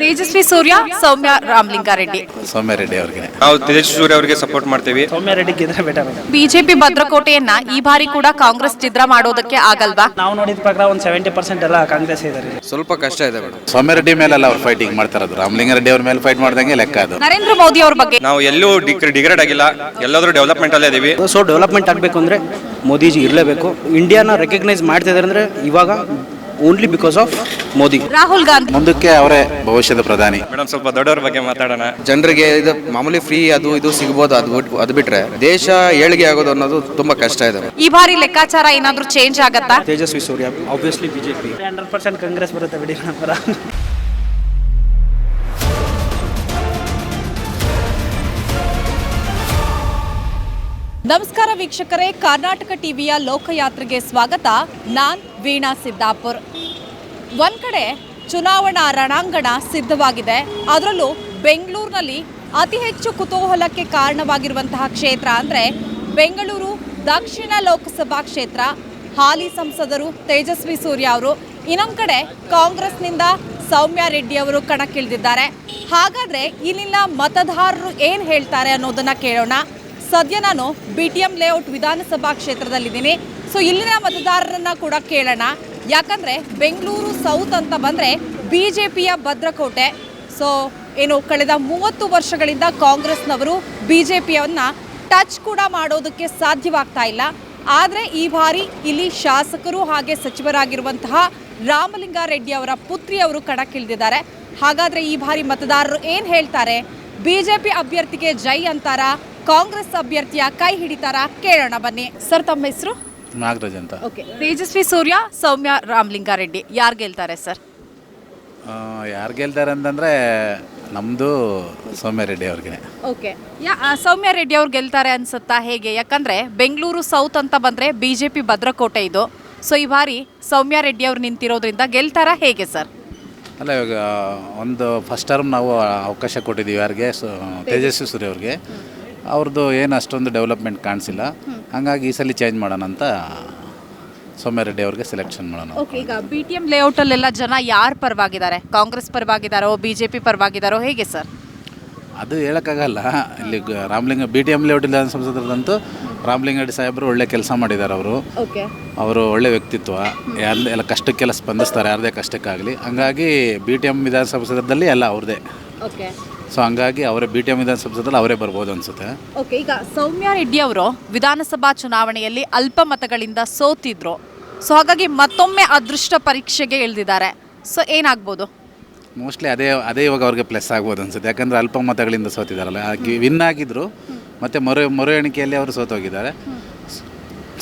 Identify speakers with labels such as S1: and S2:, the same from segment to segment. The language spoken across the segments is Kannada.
S1: ತೇಜಸ್ವಿ ಸೂರ್ಯ, ಸೌಮ್ಯ ರಾಮಲಿಂಗಾರೆಡ್ಡಿ.
S2: ಸೌಮ್ಯ ರೆಡ್ಡಿ ಅವರಿಗೆ
S3: ನಾವು ತೇಜಸ್ವಿ ಸೂರ್ಯ ಅವರಿಗೆ ಸಪೋರ್ಟ್ ಮಾಡ್ತೀವಿ.
S4: ಸೌಮ್ಯ ರೆಡ್ಡಿ ಗೆದ್ರೆ ಬೆಟರ್.
S1: ಬಿಜೆಪಿ ಭದ್ರಕೋಟೆಯನ್ನ ಈ ಬಾರಿ ಕೂಡ ಕಾಂಗ್ರೆಸ್ ಛಿದ್ರ ಮಾಡೋದಕ್ಕೆ ಆಗಲ್ವಾ?
S4: ನಾವು ನೋಡಿದ ಪ್ರಕಾರ ಒಂದು 70% ಎಲ್ಲ ಕಾಂಗ್ರೆಸ್ ಇದ್ದಾರೆ.
S3: ಸ್ವಲ್ಪ ಕಷ್ಟ ಇದೆ ಮೇಡಮ್.
S2: ಸೌಮ್ಯ ರೆಡ್ಡಿ ಮೇಲೆಲ್ಲ ಅವ್ರು ಫೈಟಿಂಗ್ ಮಾಡ್ತಾರದು. ರಾಮಲಿಂಗಾರೆಡ್ಡಿ ಅವ್ರ ಮೇಲೆ ಫೈಟ್ ಮಾಡ್ದಂಗೆ ಲೆಕ್ಕ ಅದು.
S1: ನರೇಂದ್ರ ಮೋದಿ ಅವ್ರ ಬಗ್ಗೆ
S3: ನಾವು ಎಲ್ಲೂ ಡಿಗ್ರೇಡ್ ಆಗಿಲ್ಲ, ಎಲ್ಲಾದ್ರೂ ಡೆವಲಪ್ಮೆಂಟ್ ಅಲ್ಲೇ ಇದೀವಿ.
S4: ಸೊ ಡೆವಲಪ್ಮೆಂಟ್ ಆಗಬೇಕು ಅಂದರೆ ಮೋದಿಜಿ ಇರಲೇಬೇಕು. ಇಂಡಿಯಾನ ರೆಕಗ್ನೈಸ್ ಮಾಡ್ತಿದ್ದಾರೆ ಅಂದರೆ ಇವಾಗ only because of Modi.
S1: Rahul Gandhi
S2: ಮುಂದಕ್ಕೆ ಅವರೇ ಭವಿಷ್ಯದ ಪ್ರಧಾನಿ.
S3: ಮೇಡಮ್ ಸ್ವಲ್ಪ ದೊಡ್ಡವ್ರ ಬಗ್ಗೆ ಮಾತಾಡೋಣ.
S5: ಜನರಿಗೆ ಇದು ಮಾಮೂಲಿ ಫ್ರೀ ಅದು ಇದು ಸಿಗ್ಬೋದು, ಅದು ಬಿಟ್ರೆ ದೇಶ ಏಳಿಗೆ ಆಗೋದು ಅನ್ನೋದು ತುಂಬಾ ಕಷ್ಟ ಇದೆ.
S1: ಈ ಬಾರಿ ಲೆಕ್ಕಾಚಾರ ಏನಾದ್ರೂ ಚೇಂಜ್ ಆಗತ್ತಾ?
S4: ತೇಜಸ್ವಿ ಸೂರ್ಯ ಆಬ್ವಿಯಸ್ಲಿ ಬಿಜೆಪಿ 100% ಕಾಂಗ್ರೆಸ್ ಬರುತ್ತೆ ಬಿಡಿ ನಂತರ.
S1: ನಮಸ್ಕಾರ ವೀಕ್ಷಕರೇ, ಕರ್ನಾಟಕ ಟಿವಿಯ ಲೋಕಯಾತ್ರೆಗೆ ಸ್ವಾಗತ. ನಾನ್ ವೀಣಾ ಸಿದ್ದಾಪುರ್. ಒಂದ್ ಕಡೆ ಚುನಾವಣಾ ರಣಾಂಗಣ ಸಿದ್ಧವಾಗಿದೆ. ಅದರಲ್ಲೂ ಬೆಂಗಳೂರಿನಲ್ಲಿ ಅತಿ ಹೆಚ್ಚು ಕುತೂಹಲಕ್ಕೆ ಕಾರಣವಾಗಿರುವಂತಹ ಕ್ಷೇತ್ರ ಅಂದರೆ ಬೆಂಗಳೂರು ದಕ್ಷಿಣ ಲೋಕಸಭಾ ಕ್ಷೇತ್ರ. ಹಾಲಿ ಸಂಸದರು ತೇಜಸ್ವಿ ಸೂರ್ಯ ಅವರು, ಇನ್ನೊಂದು ಕಡೆ ಕಾಂಗ್ರೆಸ್ನಿಂದ ಸೌಮ್ಯ ರೆಡ್ಡಿ ಅವರು ಕಣಕ್ಕಿಳಿದಿದ್ದಾರೆ. ಹಾಗಾದರೆ ಇಲ್ಲಿನ ಮತದಾರರು ಏನು ಹೇಳ್ತಾರೆ ಅನ್ನೋದನ್ನು ಕೇಳೋಣ. ಸದ್ಯ ನಾನು BTM ಲೇಔಟ್ ವಿಧಾನಸಭಾ ಕ್ಷೇತ್ರದಲ್ಲಿದ್ದೀನಿ. ಸೊ ಇಲ್ಲಿನ ಮತದಾರರನ್ನ ಕೂಡ ಕೇಳೋಣ. ಯಾಕಂದರೆ ಬೆಂಗಳೂರು ಸೌತ್ ಅಂತ ಬಂದರೆ BJPಯ ಭದ್ರಕೋಟೆ. ಸೊ ಏನು ಕಳೆದ 30 ವರ್ಷಗಳಿಂದ ಕಾಂಗ್ರೆಸ್ನವರು BJPಯನ್ನು ಟಚ್ ಕೂಡ ಮಾಡೋದಕ್ಕೆ ಸಾಧ್ಯವಾಗ್ತಾ ಇಲ್ಲ. ಆದರೆ ಈ ಬಾರಿ ಇಲ್ಲಿ ಶಾಸಕರು ಹಾಗೆ ಸಚಿವರಾಗಿರುವಂತಹ ರಾಮಲಿಂಗಾರೆಡ್ಡಿ ಅವರ ಪುತ್ರಿಯವರು ಕಣಕ್ಕಿಳಿದಿದ್ದಾರೆ. ಹಾಗಾದರೆ ಈ ಬಾರಿ ಮತದಾರರು ಏನು ಹೇಳ್ತಾರೆ? BJP ಅಭ್ಯರ್ಥಿಗೆ ಜೈ ಅಂತಾರಾ, ಕಾಂಗ್ರೆಸ್ ಅಭ್ಯರ್ಥಿಯ ಕೈ ಹಿಡಿತಾರ? ಕೇಳೋಣ ಬನ್ನಿ. ಸರ್, ತಮ್ಮ ಹೆಸರು?
S2: ನಾಗರಾಜ್ ಅಂತ.
S1: ಓಕೆ. ತೇಜಸ್ವಿ ಸೂರ್ಯ, ಸೌಮ್ಯ ರಾಮಲಿಂಗಾರೆಡ್ಡಿ ಯಾರು ಗೆಲ್ತಾರೆ ಸರ್?
S2: ಯಾರು ಗೆಲ್ತಾರೆ ಅಂತಂದರೆ ನಮ್ಮದು ಸೌಮ್ಯ ರೆಡ್ಡಿ ಅವ್ರಿಗೆ.
S1: ಓಕೆ. ಸೌಮ್ಯ ರೆಡ್ಡಿ ಅವ್ರು ಗೆಲ್ತಾರೆ ಅನ್ಸುತ್ತಾ, ಹೇಗೆ? ಯಾಕಂದರೆ ಬೆಂಗಳೂರು ಸೌತ್ ಅಂತ ಬಂದರೆ BJP ಭದ್ರಕೋಟೆ ಇದು. ಸೊ ಈ ಬಾರಿ ಸೌಮ್ಯ ರೆಡ್ಡಿ ಅವ್ರು ನಿಂತಿರೋದ್ರಿಂದ ಗೆಲ್ತಾರಾ, ಹೇಗೆ ಸರ್?
S2: ಅಲ್ಲ, ಇವಾಗ ಒಂದು ಫಸ್ಟ್ ಟರ್ಮ್ ನಾವು ಅವಕಾಶ ಕೊಟ್ಟಿದ್ದೀವಿ ಯಾರಿಗೆ, ತೇಜಸ್ವಿ ಸೂರ್ಯ ಅವ್ರಿಗೆ. ಅವ್ರದ್ದು ಏನು ಅಷ್ಟೊಂದು ಡೆವಲಪ್ಮೆಂಟ್ ಕಾಣಿಸಿಲ್ಲ. ಹಾಗಾಗಿ ಈ ಸಲ ಚೇಂಜ್ ಮಾಡೋಣ ಅಂತ ಸೌಮ್ಯ ರೆಡ್ಡಿ ಅವ್ರಿಗೆ ಸೆಲೆಕ್ಷನ್ ಮಾಡೋಣ.
S1: ಓಕೆ. ಈಗ BTM ಲೇಔಟಲ್ಲೆಲ್ಲ ಜನ ಯಾರು ಪರವಾಗಿದ್ದಾರೆ? ಕಾಂಗ್ರೆಸ್ ಪರವಾಗಿದ್ದಾರೋ, BJP ಪರವಾಗಿದ್ದಾರೋ, ಹೇಗೆ ಸರ್?
S2: ಅದು ಹೇಳೋಕ್ಕಾಗಲ್ಲ. ಇಲ್ಲಿ BTM ಲೇಔಟ್ ಇಲ್ಲ ಸಂಸದರಂತೂ ರಾಮಲಿಂಗಾರೆಡ್ಡಿ ಸಾಹೇಬರು ಒಳ್ಳೆ ಕೆಲಸ ಮಾಡಿದ್ದಾರೆ. ಅವರು ಒಳ್ಳೆ ವ್ಯಕ್ತಿತ್ವ, ಎಲ್ಲ ಕಷ್ಟಕ್ಕೆಲ್ಲ ಸ್ಪಂದಿಸ್ತಾರೆ, ಯಾರದೇ ಕಷ್ಟಕ್ಕಾಗಲಿ. ಹಂಗಾಗಿ BTM ವಿಧಾನಸಭಾದಲ್ಲಿ ಎಲ್ಲ ಅವ್ರದ್ದೇ.
S1: ಓಕೆ.
S2: ಸೊ ಹಂಗಾಗಿ ಅವರೇ BTM ವಿಧಾನಸಭಾದಲ್ಲಿ ಅವರೇ ಬರ್ಬೋದು ಅನಿಸುತ್ತೆ.
S1: ಓಕೆ. ಈಗ ಸೌಮ್ಯ ರೆಡ್ಡಿ ಅವರು ವಿಧಾನಸಭಾ ಚುನಾವಣೆಯಲ್ಲಿ ಅಲ್ಪ ಮತಗಳಿಂದ ಸೋತಿದ್ರು. ಸೊ ಹಾಗಾಗಿ ಮತ್ತೊಮ್ಮೆ ಅದೃಷ್ಟ ಪರೀಕ್ಷೆಗೆ ಇಳಿದಿದ್ದಾರೆ. ಸೊ ಏನಾಗ್ಬೋದು?
S2: ಮೋಸ್ಟ್ಲಿ ಅದೇ ಇವಾಗ ಅವ್ರಿಗೆ ಪ್ಲಸ್ ಆಗ್ಬೋದು ಅನ್ಸುತ್ತೆ. ಯಾಕಂದರೆ ಅಲ್ಪ ಮತಗಳಿಂದ ಸೋತಿದ್ದಾರಲ್ಲ, ವಿನ್ ಆಗಿದ್ರು ಮತ್ತು ಮರು ಎಣಿಕೆಯಲ್ಲಿ ಅವರು ಸೋತೋಗಿದ್ದಾರೆ.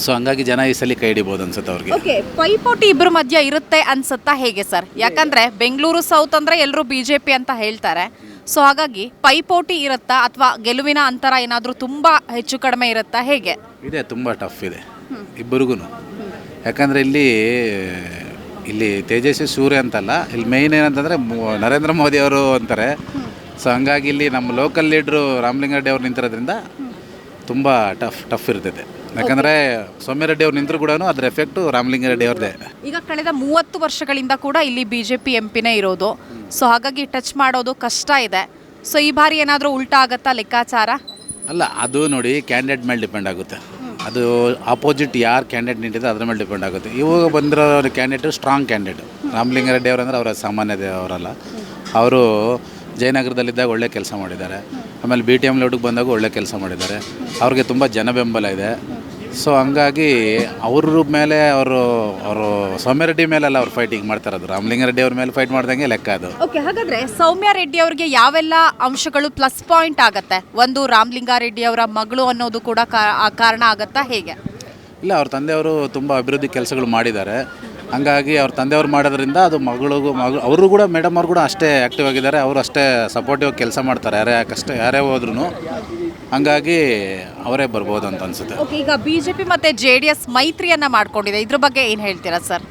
S2: ಸೊ ಹಂಗಾಗಿ ಜನ ಈ ಸಲ ಕೈ ಹಿಡಿಬೋದು ಅನ್ಸುತ್ತೆ ಅವ್ರಿಗೆ.
S1: ಓಕೆ. ಪೈಪೋಟಿ ಇಬ್ಬರ ಮಧ್ಯ ಇರುತ್ತೆ ಅನ್ಸುತ್ತಾ, ಹೇಗೆ ಸರ್? ಯಾಕಂದರೆ ಬೆಂಗಳೂರು ಸೌತ್ ಅಂದರೆ ಎಲ್ಲರೂ BJP ಅಂತ ಹೇಳ್ತಾರೆ. ಸೊ ಹಾಗಾಗಿ ಪೈಪೋಟಿ ಇರುತ್ತಾ, ಅಥವಾ ಗೆಲುವಿನ ಅಂತರ ಏನಾದರೂ ತುಂಬ ಹೆಚ್ಚು ಕಡಿಮೆ ಇರುತ್ತಾ, ಹೇಗೆ?
S2: ಇದೆ, ತುಂಬ ಟಫ್ ಇದೆ ಇಬ್ಬರಿಗೂ. ಯಾಕಂದರೆ ಇಲ್ಲಿ ತೇಜಸ್ವಿ ಸೂರ್ಯ ಅಂತಲ್ಲ, ಇಲ್ಲಿ ಮೇಯ್ನ್ ಏನಂತಂದರೆ ನರೇಂದ್ರ ಮೋದಿ ಅವರು ಅಂತಾರೆ. ಸೊ ಹಂಗಾಗಿ ಇಲ್ಲಿ ನಮ್ಮ ಲೋಕಲ್ ಲೀಡ್ರು ರಾಮಲಿಂಗಾರೆಡ್ಡಿ ಅವ್ರು ನಿಂತಿರೋದ್ರಿಂದ ತುಂಬ ಟಫ್ ಇರ್ತೈತೆ. ಯಾಕಂದರೆ ಸೌಮ್ಯ ರೆಡ್ಡಿ ಅವ್ರು ನಿಂತರೂ ಕೂಡ ಅದರ ಎಫೆಕ್ಟು ರಾಮಲಿಂಗಾರೆಡ್ಡಿ ಅವ್ರದ್ದೇ.
S1: ಈಗ ಕಳೆದ 30 ವರ್ಷಗಳಿಂದ ಕೂಡ ಇಲ್ಲಿ BJP MPನೇ ಇರೋದು. ಸೊ ಹಾಗಾಗಿ ಟಚ್ ಮಾಡೋದು ಕಷ್ಟ ಇದೆ. ಸೊ ಈ ಬಾರಿ ಏನಾದರೂ ಉಲ್ಟಾ ಆಗುತ್ತಾ ಲೆಕ್ಕಾಚಾರ?
S2: ಅಲ್ಲ, ಅದು ನೋಡಿ ಕ್ಯಾಂಡಿಡೇಟ್ ಮೇಲೆ ಡಿಪೆಂಡ್ ಆಗುತ್ತೆ. ಅದು ಆಪೋಸಿಟ್ ಯಾರು ಕ್ಯಾಂಡಿಡೇಟ್ ನಿಂತಿದೆ ಅದ್ರ ಮೇಲೆ ಡಿಪೆಂಡ್ ಆಗುತ್ತೆ. ಇವಾಗ ಬಂದಿರೋ ಕ್ಯಾಂಡಿಡೇಟು ಸ್ಟ್ರಾಂಗ್ ಕ್ಯಾಂಡಿಡೇಟ್. ರಾಮಲಿಂಗಾರೆಡ್ಡಿ ಅವರಂದ್ರೆ ಅವರ ಸಾಮಾನ್ಯತೆ ಅವರಲ್ಲ. ಅವರು ಜಯನಗರದಲ್ಲಿದ್ದಾಗ ಒಳ್ಳೆ ಕೆಲಸ ಮಾಡಿದ್ದಾರೆ. ಆಮೇಲೆ BTM ಲೇಔಟಿಗೆ ಬಂದಾಗ ಒಳ್ಳೆ ಕೆಲಸ ಮಾಡಿದ್ದಾರೆ. ಅವ್ರಿಗೆ ತುಂಬ ಜನ ಬೆಂಬಲ ಇದೆ. ಸೊ ಹಂಗಾಗಿ ಅವ್ರ ಮೇಲೆ ಅವರು ಸೌಮ್ಯ ರೆಡ್ಡಿ ಮೇಲೆಲ್ಲ ಅವ್ರು ಫೈಟಿಂಗ್ ಮಾಡ್ತಾರದು. ರಾಮಲಿಂಗಾರೆಡ್ಡಿ ಅವ್ರ ಮೇಲೆ ಫೈಟ್ ಮಾಡ್ದಂಗೆ ಲೆಕ್ಕ ಅದು.
S1: ಓಕೆ. ಹಾಗಾದರೆ ಸೌಮ್ಯ ರೆಡ್ಡಿ ಅವರಿಗೆ ಯಾವೆಲ್ಲ ಅಂಶಗಳು ಪ್ಲಸ್ ಪಾಯಿಂಟ್ ಆಗುತ್ತೆ? ಒಂದು, ರಾಮಲಿಂಗಾರೆಡ್ಡಿ ಅವರ ಮಗಳು ಅನ್ನೋದು ಕೂಡ ಕಾರಣ ಆಗುತ್ತಾ, ಹೇಗೆ?
S2: ಇಲ್ಲ, ಅವ್ರ ತಂದೆಯವರು ತುಂಬ ಅಭಿವೃದ್ಧಿ ಕೆಲಸಗಳು ಮಾಡಿದ್ದಾರೆ. ಹಂಗಾಗಿ ಅವ್ರ ತಂದೆಯವ್ರು ಮಾಡೋದ್ರಿಂದ ಅದು ಅವರು ಕೂಡ ಮೇಡಮ್ ಅವ್ರು ಕೂಡ ಅಷ್ಟೇ ಆ್ಯಕ್ಟಿವ್ ಆಗಿದ್ದಾರೆ. ಅವರು ಅಷ್ಟೇ ಸಪೋರ್ಟಿವ್ ಕೆಲಸ ಮಾಡ್ತಾರೆ, ಯಾರೇ ಹೋದ್ರೂ. ಹಂಗಾಗಿ ಅವರೇ ಬರ್ಬೋದು ಅಂತ ಅನಿಸುತ್ತೆ.
S1: ಓಕೆ. ಈಗ BJP ಮತ್ತು JDS ಮೈತ್ರಿಯನ್ನು ಮಾಡ್ಕೊಂಡಿದೆ, ಇದ್ರ ಬಗ್ಗೆ ಏನು ಹೇಳ್ತೀರಾ ಸರ್?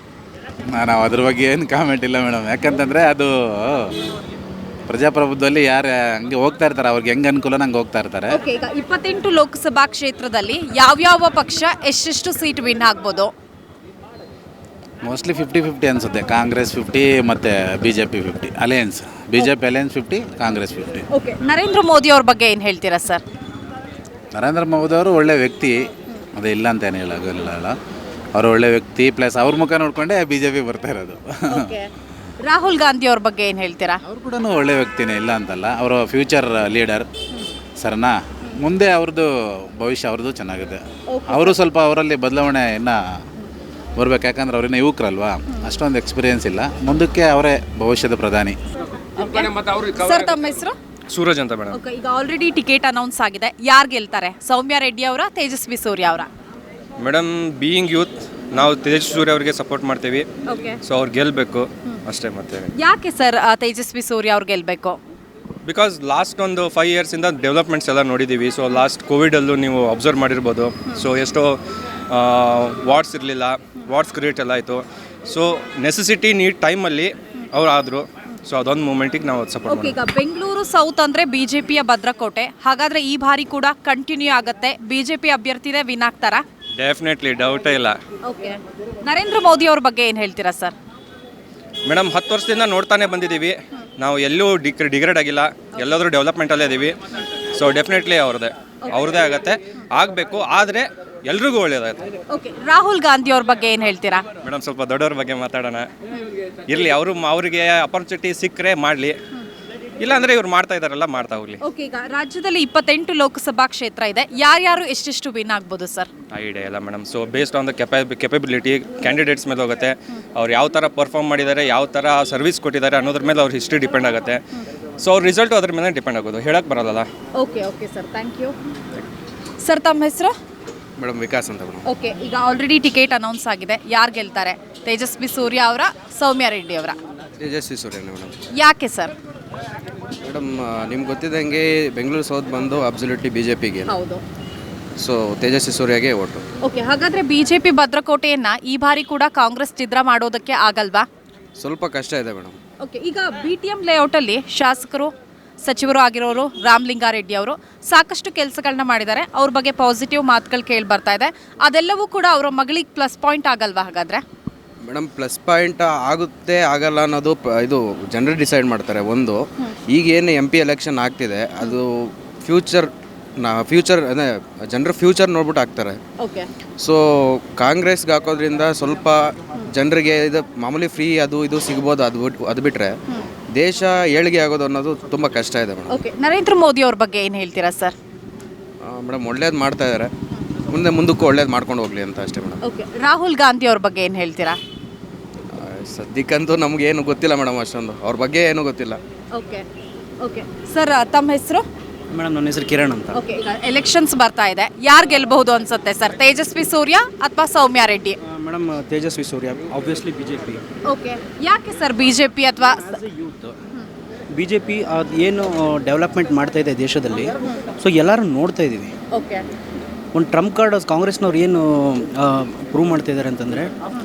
S2: ನಾವು ಅದ್ರ ಬಗ್ಗೆ ಏನು ಕಾಮೆಂಟ್ ಇಲ್ಲ ಮೇಡಮ್. ಯಾಕಂತಂದರೆ ಅದು ಪ್ರಜಾಪ್ರಭುತ್ವದಲ್ಲಿ ಯಾರು ಹಂಗೆ ಹೋಗ್ತಾ ಇರ್ತಾರೆ, ಅವ್ರಿಗೆ ಹೆಂಗೆ ಅನುಕೂಲ ನಂಗೆ ಹೋಗ್ತಾ ಇರ್ತಾರೆ.
S1: ಓಕೆ. ಈಗ 28 ಲೋಕಸಭಾ ಕ್ಷೇತ್ರದಲ್ಲಿ ಯಾವ್ಯಾವ ಪಕ್ಷ ಎಷ್ಟೆಷ್ಟು ಸೀಟ್ ವಿನ್ ಆಗ್ಬೋದು?
S2: ಮೋಸ್ಟ್ಲಿ 50-50 ಅನಿಸುತ್ತೆ. ಕಾಂಗ್ರೆಸ್ 50 ಮತ್ತು BJP 50 alliance. BJP alliance 50, Congress 50.
S1: Okay, Narendra Modi ಅವ್ರ ಬಗ್ಗೆ ಏನು ಹೇಳ್ತೀರಾ ಸರ್?
S2: ನರೇಂದ್ರ ಮೋದಿ ಅವರು ಒಳ್ಳೆ ವ್ಯಕ್ತಿ, ಅದು ಇಲ್ಲ ಅಂತ ಏನು ಹೇಳೋಲ್ಲ. ಅವರು ಒಳ್ಳೆ ವ್ಯಕ್ತಿ, ಪ್ಲಸ್ ಅವ್ರ ಮುಖ ನೋಡಿಕೊಂಡೇ BJP ಬರ್ತಾ ಇರೋದು.
S1: ಓಕೆ, ರಾಹುಲ್ ಗಾಂಧಿ ಅವ್ರ ಬಗ್ಗೆ ಏನು ಹೇಳ್ತೀರಾ?
S2: ಅವ್ರು ಕೂಡ ಒಳ್ಳೆ ವ್ಯಕ್ತಿನೇ, ಇಲ್ಲ ಅಂತಲ್ಲ. ಅವರು ಫ್ಯೂಚರ್ ಲೀಡರ್ ಸರ್ನಾ, ಮುಂದೆ ಅವ್ರದ್ದು ಭವಿಷ್ಯ ಅವ್ರದ್ದು ಚೆನ್ನಾಗಿದೆ. ಅವರು ಸ್ವಲ್ಪ ಅವರಲ್ಲಿ ಬದಲಾವಣೆ ಇನ್ನೂ ಬರ್ಬೇಕು, ಯಾಕಂದ್ರೆ ಅವ್ರಿನ್ನ ಯುವಕರಲ್ವಾ, ಅಷ್ಟೊಂದು ಎಕ್ಸ್ಪೀರಿಯೆನ್ಸ್ ಇಲ್ಲ. ಮುಂದಕ್ಕೆ ಅವರೇ ಭವಿಷ್ಯದ ಪ್ರಧಾನಿ.
S1: ಸರ್, ತಮ್ಮ ಹೆಸರು?
S3: ಸೂರಜ್ ಅಂತ ಮೇಡಮ್.
S1: ಓಕೆ, ಈಗ ಆಲ್ರೆಡಿ ಟಿಕೆಟ್ ಅನೌನ್ಸ್ ಆಗಿದೆ. ಯಾರು ಗೆಲ್ತಾರೆ? ಸೌಮ್ಯ ರೆಡ್ಡಿ ಅವರ, ತೇಜಸ್ವಿ ಸೂರ್ಯ ಅವರ?
S3: ಮೇಡಮ್, ಬೀಯಿಂಗ್ ಯೂತ್ ನಾವು ತೇಜಸ್ವಿ ಸೂರ್ಯ ಅವರಿಗೆ ಸಪೋರ್ಟ್ ಮಾಡ್ತೀವಿ.
S1: ಓಕೆ,
S3: ಸೊ ಅವ್ರು ಗೆಲ್ಲಬೇಕು ಅಷ್ಟೇ. ಮತ್ತೆ
S1: ಯಾಕೆ ಸರ್ ತೇಜಸ್ವಿ ಸೂರ್ಯ ಅವ್ರು ಗೆಲ್ಲಬೇಕು?
S3: ಬಿಕಾಸ್ ಲಾಸ್ಟ್ ಒಂದು 5 ಇಯರ್ಸಿಂದ ಡೆವಲಪ್ಮೆಂಟ್ಸ್ ಎಲ್ಲ ನೋಡಿದ್ದೀವಿ. ಸೊ ಲಾಸ್ಟ್ ಕೋವಿಡಲ್ಲೂ ನೀವು ಅಬ್ಸರ್ವ್ ಮಾಡಿರ್ಬೋದು. ಸೊ ಎಷ್ಟೋ ವಾರ್ಡ್ಸ್ ಇರಲಿಲ್ಲ, ವಾರ್ಡ್ಸ್ ಕ್ರಿಯೇಟ್ ಎಲ್ಲ ಆಯಿತು. ಸೊ ನೆಸೆಸಿಟಿ ನೀಡ್ ಟೈಮಲ್ಲಿ ಅವ್ರು ಆದರು. ಸೊ ಅದೊಂದು ಮೂಮೆಂಟಿಗೆ ನಾವು ಸಪೋರ್ಟ್
S1: ಓಕೆ, ಈಗ ಬೆಂಗಳೂರು ಸೌತ್ ಅಂದರೆ BJPಯ ಭದ್ರಕೋಟೆ. ಹಾಗಾದರೆ ಈ ಬಾರಿ ಕೂಡ ಕಂಟಿನ್ಯೂ ಆಗುತ್ತೆ, BJP ಅಭ್ಯರ್ಥಿನೇ ವಿನ್ ಆಗ್ತಾರಾ?
S3: ಡೆಫಿನೆಟ್ಲಿ, ಡೌಟೇ ಇಲ್ಲ.
S1: ಓಕೆ, ನರೇಂದ್ರ ಮೋದಿ ಅವ್ರ ಬಗ್ಗೆ ಏನು ಹೇಳ್ತೀರಾ ಸರ್?
S3: ಮೇಡಮ್, 10 ವರ್ಷದಿಂದ ನೋಡ್ತಾನೆ ಬಂದಿದ್ದೀವಿ ನಾವು. ಎಲ್ಲೂ ಡಿಗ್ರೇಡ್ ಆಗಿಲ್ಲ, ಎಲ್ಲಾದರೂ ಡೆವಲಪ್ಮೆಂಟಲ್ಲೇ ಇದ್ದೀವಿ. ಸೊ ಡೆಫಿನೆಟ್ಲಿ ಅವ್ರದ್ದೇ ಆಗುತ್ತೆ, ಆಗಬೇಕು. ಆದರೆ ಎಲ್ರಿಗೂ ಒಳ್ಳೇದಾಗುತ್ತೆ.
S1: ಓಕೆ, ರಾಹುಲ್ ಗಾಂಧಿ ಅವ್ರ ಬಗ್ಗೆ ಏನು ಹೇಳ್ತೀರಾ?
S3: ಮೇಡಮ್, ಸ್ವಲ್ಪ ದೊಡ್ಡವ್ರ ಬಗ್ಗೆ ಮಾತಾಡೋಣ. ಇರಲಿ, ಅವರಿಗೆ ಅಪರ್ಚುನಿಟಿ ಸಿಕ್ಕರೆ ಮಾಡಲಿ, ಇಲ್ಲಾಂದರೆ ಇವ್ರು ಮಾಡ್ತಾ ಇದ್ದಾರಲ್ಲ, ಮಾಡ್ತಾ ಹೋಗಲಿ.
S1: ಓಕೆ, ಈಗ ರಾಜ್ಯದಲ್ಲಿ 28 ಲೋಕಸಭಾ ಕ್ಷೇತ್ರ ಇದೆ. ಯಾರ್ಯಾರು ಎಷ್ಟೆಷ್ಟು ವಿನ್ ಆಗ್ಬೋದು ಸರ್?
S3: ಐಡಿಯಾ ಇಲ್ಲ madam. So based on the capability candidates ಮೇಲೆ ಹೋಗುತ್ತೆ. ಅವ್ರು ಯಾವ ಥರ ಪರ್ಫಾರ್ಮ್ ಮಾಡಿದ್ದಾರೆ, ಯಾವ ಥರ ಸರ್ವಿಸ್ ಕೊಟ್ಟಿದ್ದಾರೆ ಅನ್ನೋದ್ರ ಮೇಲೆ ಅವ್ರ ಹಿಸ್ಟ್ರಿ ಡಿಪೆಂಡ್ ಆಗುತ್ತೆ. ಸೊ ಅವ್ರ ರಿಸಲ್ಟು ಅದ್ರ ಮೇಲೆ ಡಿಪೆಂಡ್ ಆಗೋದು, ಹೇಳಕ್ಕೆ ಬರೋಲ್ಲ.
S1: Okay okay sir, thank you. Sir, ತಮ್ಮ ಹೆಸರು?
S5: ಮೇಡಮ್, ವಿಕಾಸ್ ಅಂತ ಮೇಡಮ್.
S1: ಓಕೆ, ಈಗ ಆಲ್ರೆಡಿ ಟಿಕೆಟ್ ಅನೌನ್ಸ್ ಆಗಿದೆ. ಯಾರು ಗೆಲ್ತಾರೆ? ತೇಜಸ್ವಿ ಸೂರ್ಯ ಅವರ, ಸೌಮ್ಯ ರೆಡ್ಡಿ ಅವರ?
S5: ತೇಜಸ್ವಿ ಸೂರ್ಯನೇ ಮೇಡಮ್.
S1: ಯಾಕೆ ಸರ್?
S5: ಮೇಡಮ್, ನಿಮ್ಗೆ ಗೊತ್ತಿದ್ದಂಗೆ ಬೆಂಗಳೂರು ಸೌತ್ ಬಂದು ಅಬ್ಸಲ್ಯೂಟ್ಲಿ BJPಗೆ.
S1: ಹೌದು.
S5: ಸೊ ತೇಜಸ್ವಿ ಸೂರ್ಯಗೆ ಓಟು.
S1: ಓಕೆ, ಹಾಗಾದರೆ BJP ಭದ್ರಕೋಟೆಯನ್ನು ಈ ಬಾರಿ ಕೂಡ ಕಾಂಗ್ರೆಸ್ ಛಿದ್ರ ಮಾಡೋದಕ್ಕೆ ಆಗಲ್ವಾ?
S5: ಸ್ವಲ್ಪ ಕಷ್ಟ ಇದೆ ಮೇಡಮ್.
S1: ಓಕೆ, ಈಗ BTM ಲೇಔಟಲ್ಲಿ ಶಾಸಕರು, ಸಚಿವರು ಆಗಿರೋರು ರಾಮಲಿಂಗಾರೆಡ್ಡಿ ಅವರು ಸಾಕಷ್ಟು ಕೆಲಸಗಳನ್ನ ಮಾಡಿದ್ದಾರೆ. ಅವ್ರ ಬಗ್ಗೆ ಪಾಸಿಟಿವ್ ಮಾತುಗಳು ಕೇಳಿ ಬರ್ತಾ ಇದೆ. ಅದೆಲ್ಲವೂ ಕೂಡ ಅವರ ಮಗಳಿಗೆ ಪ್ಲಸ್ ಪಾಯಿಂಟ್ ಆಗಲ್ವಾ ಹಾಗಾದರೆ?
S5: ಮೇಡಮ್, ಪ್ಲಸ್ ಪಾಯಿಂಟ್ ಆಗುತ್ತೆ ಆಗಲ್ಲ ಅನ್ನೋದು ಇದು ಜನರು ಡಿಸೈಡ್ ಮಾಡ್ತಾರೆ. ಒಂದು, ಈಗ ಏನು MP ಎಲೆಕ್ಷನ್ ಆಗ್ತಿದೆ ಅದು ಫ್ಯೂಚರ್ ಅದೇ ಜನರ ಫ್ಯೂಚರ್ ನೋಡ್ಬಿಟ್ಟು ಹಾಕ್ತಾರೆ.
S1: ಓಕೆ,
S5: ಸೊ ಕಾಂಗ್ರೆಸ್ಗೆ ಹಾಕೋದ್ರಿಂದ ಸ್ವಲ್ಪ ಜನರಿಗೆ ಇದು ಮಾಮೂಲಿ ಫ್ರೀ ಅದು ಸಿಗ್ಬೋದು. ಅದು ಬಿಟ್ಟರೆ ದೇಶ ಏಳಿಗೆ ಆಗೋದು ಅನ್ನೋದು ತುಂಬ ಕಷ್ಟ ಇದೆ ಮೇಡಮ್.
S1: ಓಕೆ, ನರೇಂದ್ರ ಮೋದಿ ಅವ್ರ ಬಗ್ಗೆ ಏನು ಹೇಳ್ತೀರಾ ಸರ್?
S5: ಮೇಡಮ್, ಒಳ್ಳೇದು ಮಾಡ್ತಾ ಇದ್ದಾರೆ, ಮುಂದಕ್ಕೂ ಒಳ್ಳೇದು ಮಾಡ್ಕೊಂಡು ಹೋಗಲಿ ಅಂತ ಅಷ್ಟೇ ಮೇಡಮ್.
S1: ಓಕೆ, ರಾಹುಲ್ ಗಾಂಧಿ ಅವ್ರ ಬಗ್ಗೆ ಏನು ಹೇಳ್ತೀರಾ?
S5: ಸದ್ಯಕ್ಕಂತೂ ನಮಗೇನು ಗೊತ್ತಿಲ್ಲ ಮೇಡಮ್, ಅಷ್ಟೊಂದು ಅವ್ರ ಬಗ್ಗೆ ಏನೂ ಗೊತ್ತಿಲ್ಲ.
S1: ಓಕೆ ಓಕೆ ಸರ್, ತಮ್ಮ ಹೆಸರು?
S4: ಮೇಡಮ್, ನನ್ನ ಹೆಸರು ಕಿರಣ್ ಅಂತ.
S1: ಓಕೆ, ಈಗ ಎಲೆಕ್ಷನ್ಸ್ ಬರ್ತಾ ಇದೆ. ಯಾರು ಗೆಲ್ಬಹುದು ಅನ್ಸುತ್ತೆ ಸರ್? ತೇಜಸ್ವಿ ಸೂರ್ಯ ಅಥವಾ ಸೌಮ್ಯ Reddy?
S4: Madam, Tejasvi Surya, obviously BJP.
S1: Okay, ಯಾಕೆ ಸರ್ BJP ಅಥವಾ
S4: ಯೂತ್ BJP ಅದು ಏನು ಡೆವಲಪ್ಮೆಂಟ್ ಮಾಡ್ತಾ ಇದೆ ದೇಶದಲ್ಲಿ, ಸೊ ಎಲ್ಲರೂ ನೋಡ್ತಾ ಇದ್ದೀವಿ.
S1: ಓಕೆ,
S4: ಒಂದು ಟ್ರಂಪ್ ಕಾರ್ಡ್ ಕಾಂಗ್ರೆಸ್ನವ್ರು ಏನು ಪ್ರೂವ್ ಮಾಡ್ತಾ ಇದ್ದಾರೆ ಅಂತಂದರೆ,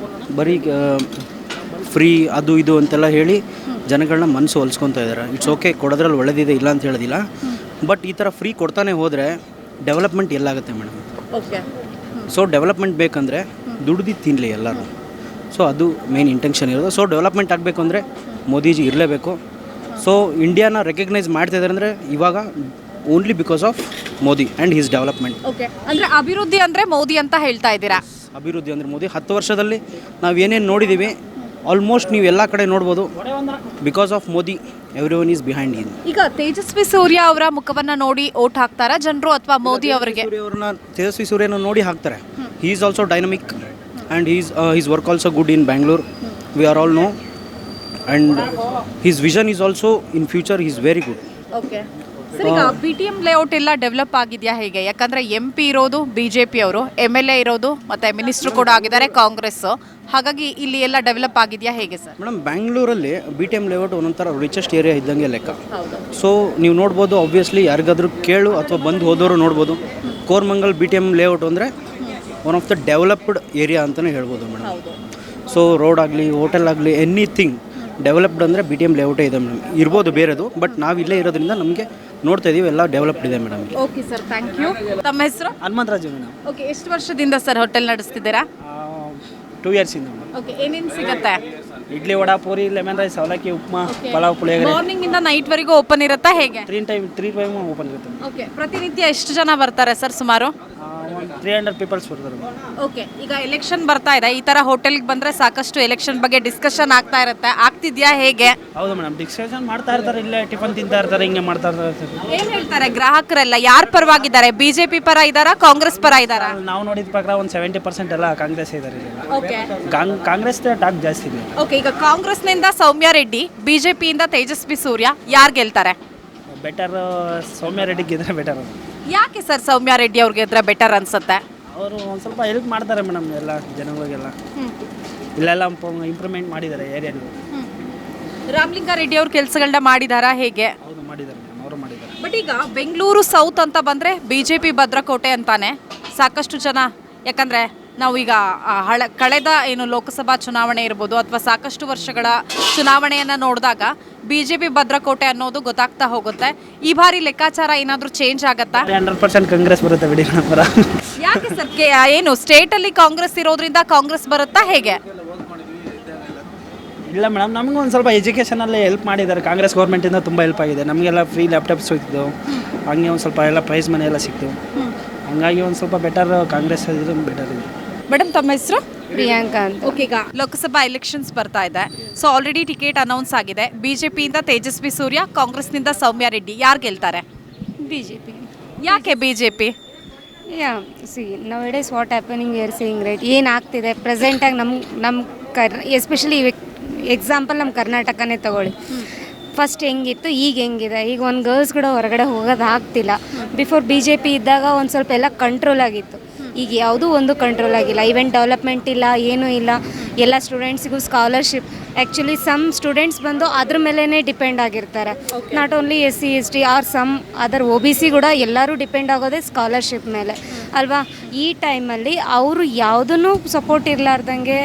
S4: ಬರೀ ಫ್ರೀ ಅದು ಇದು ಅಂತೆಲ್ಲ ಹೇಳಿ ಜನಗಳನ್ನ ಮನಸ್ಸು ಹೊಲಿಸ್ಕೊತಾ ಇದ್ದಾರೆ. ಇಟ್ಸ್ ಓಕೆ, ಕೊಡೋದ್ರಲ್ಲಿ ಒಳ್ಳೇದಿದೆ, ಇಲ್ಲ ಅಂತ ಹೇಳೋದಿಲ್ಲ. ಬಟ್ ಈ ಥರ ಫ್ರೀ ಕೊಡ್ತಾನೆ ಹೋದರೆ ಡೆವಲಪ್ಮೆಂಟ್ ಎಲ್ಲಾಗುತ್ತೆ ಮೇಡಮ್.
S1: ಓಕೆ,
S4: ಸೊ ಡೆವಲಪ್ಮೆಂಟ್ ಬೇಕಂದರೆ ದುಡ್ದು ತಿನ್ನಲಿ ಎಲ್ಲರೂ. ಸೊ ಅದು ಮೇನ್ ಇಂಟೆನ್ಷನ್ ಇರೋದು. ಸೊ ಡೆವಲಪ್ಮೆಂಟ್ ಆಗಬೇಕು ಅಂದರೆ ಮೋದಿಜಿ ಇರಲೇಬೇಕು. ಸೊ ಇಂಡಿಯಾನ ರೆಕಗ್ನೈಸ್ ಮಾಡ್ತಿದ್ದಾರೆ ಅಂದರೆ ಇವಾಗ only because of Modi and his development.
S1: Okay, ಅಂದರೆ ಅಭಿವೃದ್ಧಿ ಅಂದರೆ ಮೋದಿ ಅಂತ ಹೇಳ್ತಾ ಇದ್ದೀರಾ?
S4: ಅಭಿವೃದ್ಧಿ ಅಂದರೆ ಮೋದಿ. 10 ವರ್ಷದಲ್ಲಿ ನಾವು ಏನೇನು ನೋಡಿದ್ದೀವಿ ಆಲ್ಮೋಸ್ಟ್ ನೀವು ಎಲ್ಲ ಕಡೆ ನೋಡ್ಬೋದು. Because of Modi every one is behind him.
S1: ಈಗ ತೇಜಸ್ವಿ ಸೂರ್ಯ ಅವರ ಮುಖವನ್ನು ನೋಡಿ ಓಟ್ ಹಾಕ್ತಾರಾ ಜನರು ಅಥವಾ ಮೋದಿ ಅವರಿಗೆ?
S4: ತೇಜಸ್ವಿ ಸೂರ್ಯನ ನೋಡಿ ಹಾಕ್ತಾರೆ. He is also dynamic and he's work also good in Bangalore, we are all know. And his vision is also in future is very good.
S1: Okay sir, ಈಗ BTM ಲೇಔಟ್ ಎಲ್ಲ ಡೆವಲಪ್ ಆಗಿದೆಯಾ ಹೇಗೆ? ಯಾಕಂದರೆ MP ಇರೋದು BJP ಅವರು, MLA ಇರೋದು ಮತ್ತು ಮಿನಿಸ್ಟ್ರು ಕೂಡ ಆಗಿದ್ದಾರೆ ಕಾಂಗ್ರೆಸ್. ಹಾಗಾಗಿ ಇಲ್ಲಿ ಎಲ್ಲ ಡೆವಲಪ್ ಆಗಿದೆಯಾ ಹೇಗೆ ಸರ್?
S4: ಮೇಡಮ್, ಬ್ಯಾಂಗ್ಳೂರಲ್ಲಿ BTM ಲೇಔಟ್ ಒಂದೊಂಥರ ರಿಚೆಸ್ಟ್ ಏರಿಯಾ ಇದ್ದಂಗೆ ಲೆಕ್ಕ.
S1: ಹೌದು.
S4: ಸೊ ನೀವು ನೋಡ್ಬೋದು, ಆಬ್ವಿಯಸ್ಲಿ ಯಾರಿಗಾದ್ರೂ ಕೇಳು ಅಥವಾ ಬಂದು ಹೋದವರು ನೋಡ್ಬೋದು. ಕೋರ್ಮಂಗಲ್ BTM ಲೇಔಟ್ ಅಂದರೆ one of the developed area ಅಂತಲೇ ಹೇಳ್ಬೋದು ಮೇಡಮ್.
S1: ಹೌದು.
S4: ಸೊ ರೋಡ್ ಆಗಲಿ, ಹೋಟೆಲ್ ಆಗಲಿ, ಎನಿಥಿಂಗ್ ಡೆವಲಪ್ಡ್ ಅಂದರೆ BTM ಲೇಔಟೇ ಇದೆ ಮೇಡಮ್. ಇರ್ಬೋದು ಬೇರೆದು, ಬಟ್ ನಾವು ಇಲ್ಲೇ ಇರೋದ್ರಿಂದ ನಮಗೆ ನೋಡ್ತಾ ಇದೀವಿ, ಎಲ್ಲ ಡೆವಲಪ್ಡ್ ಇದೆ madam.
S1: Okay sir, thank you. ತಮ್ಮ ಹೆಸರು?
S4: ಹನುಮಂತರಾಜು ಮೇಡಮ್.
S1: ಓಕೆ, ಎಷ್ಟು ವರ್ಷದಿಂದ ಸರ್ ಹೋಟೆಲ್ ನಡೆಸ್ತಿದ್ದೀರಾ?
S4: 2 ಇಯರ್ಸಿಂದ ಮೇಡಮ್.
S1: ಓಕೆ, ಏನೇನು ಸಿಗುತ್ತೆ?
S4: ಇಡ್ಲಿ, ವಡಾ, ಪೂರಿ, ಲೆಮನ್ ರೈಸ್, ಅವಲಕ್ಕಿ, ಉಪ್ಮಾ, ಪಲಾವ್, ಪುಳಿಯೋಗರೆ.
S1: ಮಾರ್ನಿಂಗ್ ಇಂದ ನೈಟ್ ವರೆಗೂ ಓಪನ್ ಇರುತ್ತಾ ಹೇಗೆ?
S4: 3 ಟೈಮ್ ಓಪನ್ ಇರುತ್ತೆ.
S1: ಓಕೆ, ಪ್ರತಿನಿತ್ಯ ಎಷ್ಟು ಜನ ಬರ್ತಾರೆ ಸರ್ ಸುಮಾರು?
S4: ಒಂದು 300 ಪೀಪಲ್ಸ್ ಬರ್ತಾರೆ.
S1: ಓಕೆ, ಈಗ ಎಲೆಕ್ಷನ್ ಬರ್ತಾ ಇದೆ, ಈ ತರ ಹೋಟೆಲ್ಗೆ ಬಂದ್ರೆ ಸಾಕಷ್ಟು ಎಲೆಕ್ಷನ್ ಬಗ್ಗೆ ಡಿಸ್ಕಷನ್ ಆಗ್ತಾ ಇರುತ್ತೆ, ಆಗ್ತಿದ್ಯಾ ಹೇಗೆ?
S4: ಹೌದು ಮೇಡಮ್, ಡಿಸ್ಕಷನ್ ಮಾಡ್ತಾ ಇರ್ತಾರೆ, ಇಲ್ಲೇ ಟಿಫನ್ ತಿಂತಾ ಇರ್ತಾರೆ, ಹಿಂಗೆ ಮಾಡ್ತಾ ಇರ್ತಾರೆ.
S1: ಏನ್ ಹೇಳ್ತಾರೆ ಗ್ರಾಹಕರೆಲ್ಲ? ಯಾರ ಪರವಾಗಿದ್ದಾರೆ? ಬಿಜೆಪಿ ಪರ ಇದ್ದಾರಾ, ಕಾಂಗ್ರೆಸ್ ಪರ ಇದ್ದಾರಾ?
S4: ನಾವು ನೋಡಿದ ಪ್ರಕಾರ ಒಂದು 70% ಎಲ್ಲ ಕಾಂಗ್ರೆಸ್ ಇದ್ದಾರೆ.
S1: ಓಕೆ
S4: ಕಾಂಗ್ರೆಸ್ ಟಾಕ್ ಜಾಸ್ತಿ ಇದೆ.
S1: ಓಕೆ, ಈಗ ಕಾಂಗ್ರೆಸ್ನಿಂದ ಸೌಮ್ಯ ರೆಡ್ಡಿ, ಬಿಜೆಪಿಯಿಂದ ತೇಜಸ್ವಿ ಸೂರ್ಯ, ಯಾರು ಗೆಲ್ತಾರೆ?
S4: ಬೆಟರ್ ಸೌಮ್ಯ ರೆಡ್ಡಿ ಗೆದ್ರೆ ಬೆಟರ್.
S1: ಯಾಕೆ ಸರ್ ಸೌಮ್ಯ ರೆಡ್ಡಿ ಅವ್ರಿಗೆ ಗೆದ್ರೆ ಬೆಟರ್ ಅನ್ಸುತ್ತೆ?
S4: ಅವರು ಒಂದು ಸ್ವಲ್ಪ ಹೆಲ್ಪ್ ಮಾಡ್ತಾರೆ ಮೇಡಮ್ ಎಲ್ಲ ಜನಗಳಿಗೆಲ್ಲ. ಇಲ್ಲೆಲ್ಲ ಇಂಪ್ರೂವ್ಮೆಂಟ್ ಮಾಡಿದ್ದಾರೆ ಏರಿಯಾದಲ್ಲಿ.
S1: ರಾಮಲಿಂಗಾರೆಡ್ಡಿ ಅವ್ರ ಕೆಲಸಗಳನ್ನ ಮಾಡಿದಾರಾ ಹೇಗೆ?
S4: ಹೌದು ಮಾಡಿದ್ದಾರೆ ಮೇಡಮ್, ಅವರು ಮಾಡಿದ್ದಾರೆ.
S1: ಬಟ್ ಈಗ ಬೆಂಗಳೂರು ಸೌತ್ ಅಂತ ಬಂದರೆ ಬಿಜೆಪಿ ಭದ್ರಕೋಟೆ ಅಂತಾನೆ ಸಾಕಷ್ಟು ಜನ, ಯಾಕಂದರೆ ನಾವು ಈಗ ಕಳೆದ ಏನು ಲೋಕಸಭಾ ಚುನಾವಣೆ ಇರ್ಬೋದು ಅಥವಾ ಸಾಕಷ್ಟು ವರ್ಷಗಳ ಚುನಾವಣೆಯನ್ನು ನೋಡಿದಾಗ ಬಿಜೆಪಿ ಭದ್ರಕೋಟೆ ಅನ್ನೋದು ಗೊತ್ತಾಗ್ತಾ ಹೋಗುತ್ತೆ. ಈ ಬಾರಿ ಲೆಕ್ಕಾಚಾರ ಏನಾದರೂ ಚೇಂಜ್ ಆಗತ್ತಾ?
S4: 100% ಕಾಂಗ್ರೆಸ್ ಬರುತ್ತೆ ಬಿಡಿ ಮೇಡಮ್.
S1: ಯಾಕೆ ಸರ್? ಏನು ಸ್ಟೇಟಲ್ಲಿ ಕಾಂಗ್ರೆಸ್ ಇರೋದ್ರಿಂದ ಕಾಂಗ್ರೆಸ್ ಬರುತ್ತಾ ಹೇಗೆ?
S4: ಇಲ್ಲ ಮೇಡಮ್, ನಮಗೂ ಒಂದು ಸ್ವಲ್ಪ ಎಜುಕೇಷನಲ್ಲಿ ಹೆಲ್ಪ್ ಮಾಡಿದ್ದಾರೆ. ಕಾಂಗ್ರೆಸ್ ಗೌರ್ಮೆಂಟಿಂದ ತುಂಬ ಹೆಲ್ಪ್ ಆಗಿದೆ. ನಮಗೆಲ್ಲ ಫ್ರೀ ಲ್ಯಾಪ್ಟಾಪ್ಸ್ ಸಿಕ್ತು, ಹಂಗೆ ಒಂದು ಸ್ವಲ್ಪ ಎಲ್ಲ ಪ್ರೈಸ್ ಮನೆ ಎಲ್ಲ ಸಿಕ್ತು. ಹಂಗಾಗಿ ಒಂದು ಸ್ವಲ್ಪ ಬೆಟರ್ ಕಾಂಗ್ರೆಸ್ ಇದ್ರೆ ಬೆಟರ್ ಇದೆ.
S1: ಮೇಡಮ್, ತಮ್ಮ ಹೆಸರು?
S6: ಪ್ರಿಯಾಂಕಾ ಅಂತ.
S1: ಓಕೆ, ಈಗ ಲೋಕಸಭಾ ಎಲೆಕ್ಷನ್ಸ್ ಬರ್ತಾ ಇದೆ, ಸೊ ಆಲ್ರೆಡಿ ಟಿಕೆಟ್ ಅನೌನ್ಸ್ ಆಗಿದೆ. ಬಿಜೆಪಿಯಿಂದ ತೇಜಸ್ವಿ ಸೂರ್ಯ, ಕಾಂಗ್ರೆಸ್ನಿಂದ ಸೌಮ್ಯ ರೆಡ್ಡಿ, ಯಾರು ಗೆಲ್ತಾರೆ?
S6: BJP.
S1: ಯಾಕೆ BJP?
S6: Yeah, see, nowadays what happening we are seeing, right? ಏನಾಗ್ತಿದೆ ಪ್ರೆಸೆಂಟಾಗಿ ನಮ್ಮ ಎಸ್ಪೆಷಲಿ ಎಕ್ಸಾಂಪಲ್ ನಮ್ಮ ಕರ್ನಾಟಕನೇ ತಗೊಳ್ಳಿ. ಫಸ್ಟ್ ಹೆಂಗಿತ್ತು, ಈಗ ಹೆಂಗಿದೆ. ಈಗ ಒಂದು ಗರ್ಲ್ಸ್ ಕೂಡ ಹೊರಗಡೆ ಹೋಗೋದು ಆಗ್ತಿಲ್ಲ. ಬಿಫೋರ್ BJP ಇದ್ದಾಗ ಒಂದು ಸ್ವಲ್ಪ ಎಲ್ಲ ಕಂಟ್ರೋಲ್ ಆಗಿತ್ತು. ಈಗ ಯಾವುದೂ ಒಂದು ಕಂಟ್ರೋಲ್ ಆಗಿಲ್ಲ. ಈವೆನ್ ಡೆವಲಪ್ಮೆಂಟ್ ಇಲ್ಲ, ಏನೂ ಇಲ್ಲ. ಎಲ್ಲ ಸ್ಟೂಡೆಂಟ್ಸಿಗೂ ಸ್ಕಾಲರ್ಶಿಪ್, ಆ್ಯಕ್ಚುಲಿ ಸಮ್ ಸ್ಟೂಡೆಂಟ್ಸ್ ಬಂದು ಅದ್ರ ಮೇಲೇ ಡಿಪೆಂಡ್ ಆಗಿರ್ತಾರೆ. Not only SC ST or some other OBC ಕೂಡ ಎಲ್ಲರೂ ಡಿಪೆಂಡ್ ಆಗೋದೇ ಸ್ಕಾಲರ್ಶಿಪ್ ಮೇಲೆ ಅಲ್ವಾ. ಈ ಟೈಮಲ್ಲಿ ಅವರು ಯಾವುದನ್ನು ಸಪೋರ್ಟ್ ಇರಲಾರ್ದಂಗೆ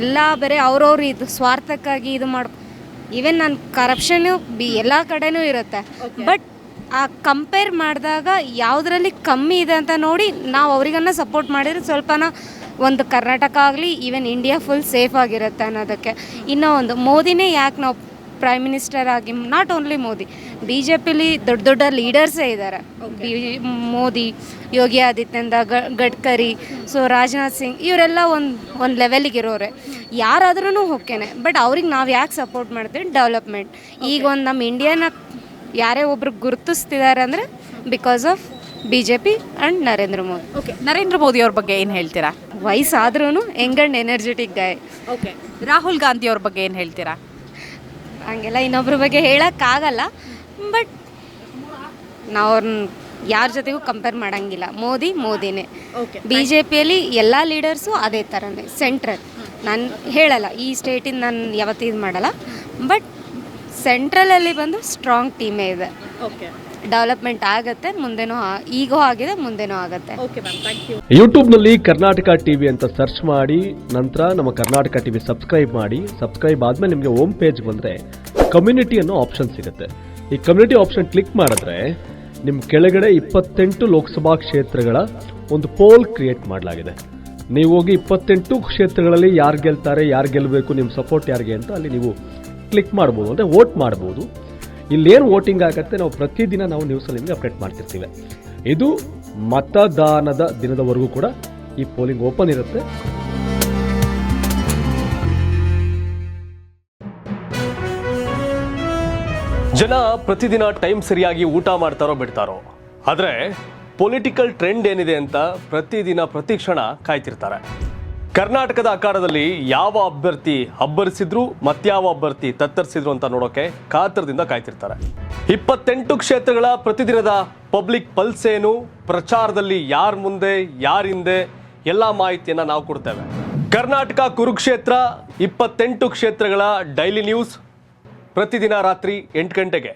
S6: ಎಲ್ಲ ಬೇರೆ ಅವ್ರವ್ರು ಇದು ಸ್ವಾರ್ಥಕ್ಕಾಗಿ ಇದು ಈವನ್ ನಾನು ಕರಪ್ಷನ್ನು ಎಲ್ಲ ಕಡೆನೂ ಇರುತ್ತೆ. ಬಟ್ ಆ ಕಂಪೇರ್ ಮಾಡಿದಾಗ ಯಾವುದರಲ್ಲಿ ಕಮ್ಮಿ ಇದೆ ಅಂತ ನೋಡಿ ನಾವು ಅವರಿಗನ್ನ ಸಪೋರ್ಟ್ ಮಾಡಿದ್ರೆ ಸ್ವಲ್ಪನ ಒಂದು ಕರ್ನಾಟಕ ಆಗಲಿ ಈವನ್ ಇಂಡಿಯಾ ಫುಲ್ ಸೇಫ್ ಆಗಿರುತ್ತೆ ಅನ್ನೋದಕ್ಕೆ. ಇನ್ನೂ ಒಂದು ಮೋದಿನೇ ಯಾಕೆ ನಾವು ಪ್ರೈಮ್ ಮಿನಿಸ್ಟರ್ ಆಗಿ, ನಾಟ್ ಓನ್ಲಿ ಮೋದಿ, BJPಲಿ ದೊಡ್ಡ ದೊಡ್ಡ ಲೀಡರ್ಸೇ ಇದ್ದಾರೆ. ಮೋದಿ, ಯೋಗಿ ಆದಿತ್ಯನಾಥ, ಗಡ್ಕರಿ, ಸೊ ರಾಜನಾಥ್ ಸಿಂಗ್, ಇವರೆಲ್ಲ ಒಂದು ಲೆವೆಲಿಗೆ ಇರೋರೆ. ಯಾರಾದ್ರೂ ಓಕೆನೆ, ಬಟ್ ಅವ್ರಿಗೆ ನಾವು ಯಾಕೆ ಸಪೋರ್ಟ್ ಮಾಡ್ತೀವಿ? ಡೆವಲಪ್ಮೆಂಟ್. ಈಗ ಒಂದು ನಮ್ಮ ಇಂಡಿಯಾನ ಯಾರೇ ಒಬ್ರು ಗುರುತಿಸ್ತಿದ್ದಾರೆ ಅಂದರೆ because of BJP and Narendra Modi.
S1: Okay, Narendra Modi ಅವ್ರ ಬಗ್ಗೆ ಏನು ಹೇಳ್ತೀರಾ?
S6: ವಯಸ್ಸಾದ್ರೂ young and energetic guy.
S1: Okay, Rahul Gandhi ಅವ್ರ ಬಗ್ಗೆ ಏನು ಹೇಳ್ತೀರಾ?
S6: ಹಂಗೆಲ್ಲ ಇನ್ನೊಬ್ರ ಬಗ್ಗೆ ಹೇಳೋಕ್ಕಾಗಲ್ಲ, ಬಟ್ ನಾವು ಅವ್ರನ್ನ ಯಾರ ಜೊತೆಗೂ ಕಂಪೇರ್ ಮಾಡೋಂಗಿಲ್ಲ. ಮೋದಿನೇ. BJPಯಲ್ಲಿ ಎಲ್ಲ ಲೀಡರ್ಸು ಅದೇ ಥರನೇ ಸೆಂಟ್ರಲ್. ನಾನು ಹೇಳಲ್ಲ ಈ ಸ್ಟೇಟಿಂದ ನಾನು ಯಾವತ್ತೂ ಇದು ಮಾಡಲ್ಲ, ಬಟ್ ಸೆಂಟ್ರಲಲ್ಲಿ ಬಂದು ಸ್ಟ್ರಾಂಗ್ ಟೀಮೇ ಇದೆ.
S1: ಓಕೆ,
S6: ಡೆವಲಪ್ಮೆಂಟ್ ಆಗುತ್ತೆ, ಮುಂದೆನೂ ಈಗೋ ಆಗಿದೆ, ಮುಂದೆನೂ ಆಗುತ್ತೆ.
S1: Okay ma'am, thank you.
S7: ಯೂಟ್ಯೂಬ್ನಲ್ಲಿ ಕರ್ನಾಟಕ ಟಿವಿ ಅಂತ ಸರ್ಚ್ ಮಾಡಿ, ನಂತರ ನಮ್ಮ ಕರ್ನಾಟಕ ಟಿವಿ ಸಬ್ಸ್ಕ್ರೈಬ್ ಮಾಡಿ. ಸಬ್ಸ್ಕ್ರೈಬ್ ಆದಮೇಲೆ ನಿಮಗೆ ಹೋಮ್ ಪೇಜ್ ಬಂದರೆ ಕಮ್ಯುನಿಟಿ ಅನ್ನೋ ಆಪ್ಷನ್ ಸಿಗುತ್ತೆ. ಈ ಕಮ್ಯುನಿಟಿ ಆಪ್ಷನ್ ಕ್ಲಿಕ್ ಮಾಡಿದ್ರೆ ನಿಮ್ಮ ಕೆಳಗಡೆ 28 ಲೋಕಸಭಾ ಕ್ಷೇತ್ರಗಳ ಒಂದು ಪೋಲ್ ಕ್ರಿಯೇಟ್ ಮಾಡಲಾಗಿದೆ. ನೀವು ಹೋಗಿ 28 ಕ್ಷೇತ್ರಗಳಲ್ಲಿ ಯಾರು ಗೆಲ್ತಾರೆ, ಯಾರು ಗೆಲ್ಲಬೇಕು, ನಿಮ್ಮ ಸಪೋರ್ಟ್ ಯಾರಿಗೆ ಅಂತ ಅಲ್ಲಿ ನೀವು ಕ್ಲಿಕ್ ಮಾಡ್ಬೋದು, ಅಂದರೆ ವೋಟ್ ಮಾಡ್ಬೋದು. ಇಲ್ಲೇನು ವೋಟಿಂಗ್ ಆಗುತ್ತೆ ನಾವು ಪ್ರತಿದಿನ ನಾವು ನ್ಯೂಸಲ್ಲಿ ನಿಮಗೆ ಅಪ್ಡೇಟ್ ಮಾಡ್ತಿರ್ತೀವಿ. ಇದು ಮತದಾನದ ದಿನದವರೆಗೂ ಕೂಡ ಈ ಪೋಲಿಂಗ್ ಓಪನ್ ಇರುತ್ತೆ.
S8: ಜನ ಪ್ರತಿದಿನ ಟೈಮ್ ಸರಿಯಾಗಿ ಊಟ ಮಾಡ್ತಾರೋ ಬಿಡ್ತಾರೋ, ಆದರೆ ಪೊಲಿಟಿಕಲ್ ಟ್ರೆಂಡ್ ಏನಿದೆ ಅಂತ ಪ್ರತಿದಿನ ಪ್ರತಿ ಕ್ಷಣ ಕಾಯ್ತಿರ್ತಾರೆ. ಕರ್ನಾಟಕದ ಅಖಾಡದಲ್ಲಿ ಯಾವ ಅಭ್ಯರ್ಥಿ ಅಬ್ಬರಿಸಿದ್ರು ಮತ್ಯಾವ ಅಭ್ಯರ್ಥಿ ತತ್ತರಿಸಿದ್ರು ಅಂತ ನೋಡೋಕೆ ಕಾತರದಿಂದ ಕಾಯ್ತಿರ್ತಾರೆ. 28 ಕ್ಷೇತ್ರಗಳ ಪ್ರತಿದಿನದ ಪಬ್ಲಿಕ್ ಪಲ್ಸ್ ಏನು, ಪ್ರಚಾರದಲ್ಲಿ ಯಾರ ಮುಂದೆ ಯಾರ ಹಿಂದೆ ಎಲ್ಲ ಮಾಹಿತಿಯನ್ನು ನಾವು ಕೊಡ್ತೇವೆ. ಕರ್ನಾಟಕ ಕುರುಕ್ಷೇತ್ರ 28 ಕ್ಷೇತ್ರಗಳ ಡೈಲಿ ನ್ಯೂಸ್ ಪ್ರತಿದಿನ ರಾತ್ರಿ 8 ಗಂಟೆಗೆ.